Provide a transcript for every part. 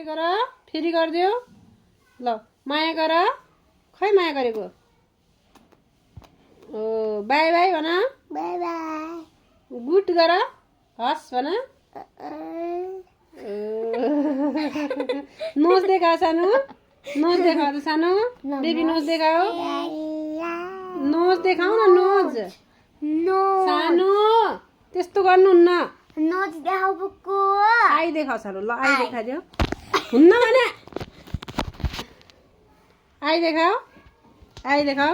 गर फेरि गरिदियो ल माया गर खै माया गरेको ओ बाई बाई भन बाई बाई गुड गर हस् भन नोज देखाओ सानो नोज देखाओ त सानो बेबी नोज देखाओ नोज देखाऊ न नोज सानो त्यस्तो गर्नुहुन्न नोज देखाऊ बुक्कु आई देखाओ सानो ल आई देखाइदियो हुन्न भने आई देखाओ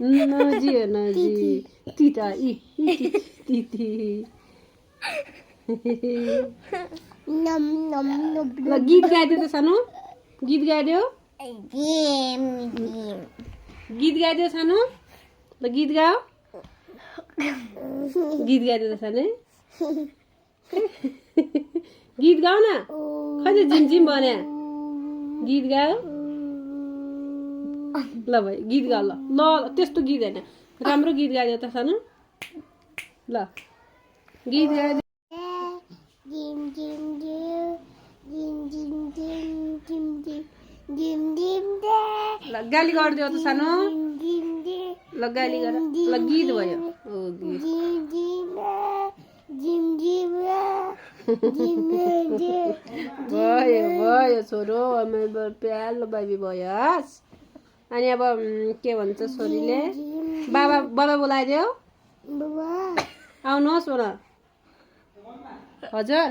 नजी हो नजी तिता तिती ल गीत गाइदियो त सानो गीत गाइदियो सानो ल गीत गाओ गीत गाइदियो त सानो गीत गाऊ न खै त झिमझिम भन्या गीत गाओ ल भाइ गीत गाओ ल ल त्यस्तो गीत होइन राम्रो गीत गाइदियो त सानो ल गीत गाइदियो ल गाली गरिदियो त सानो ल गाली गर ल गीत भयो ओ गीत भयो छोरो मेरो प्यालो बेबी भयो हस् अनि अब के भन्छ छोरीले बाबा बोलाइदियो आउनुहोस् भन हजुर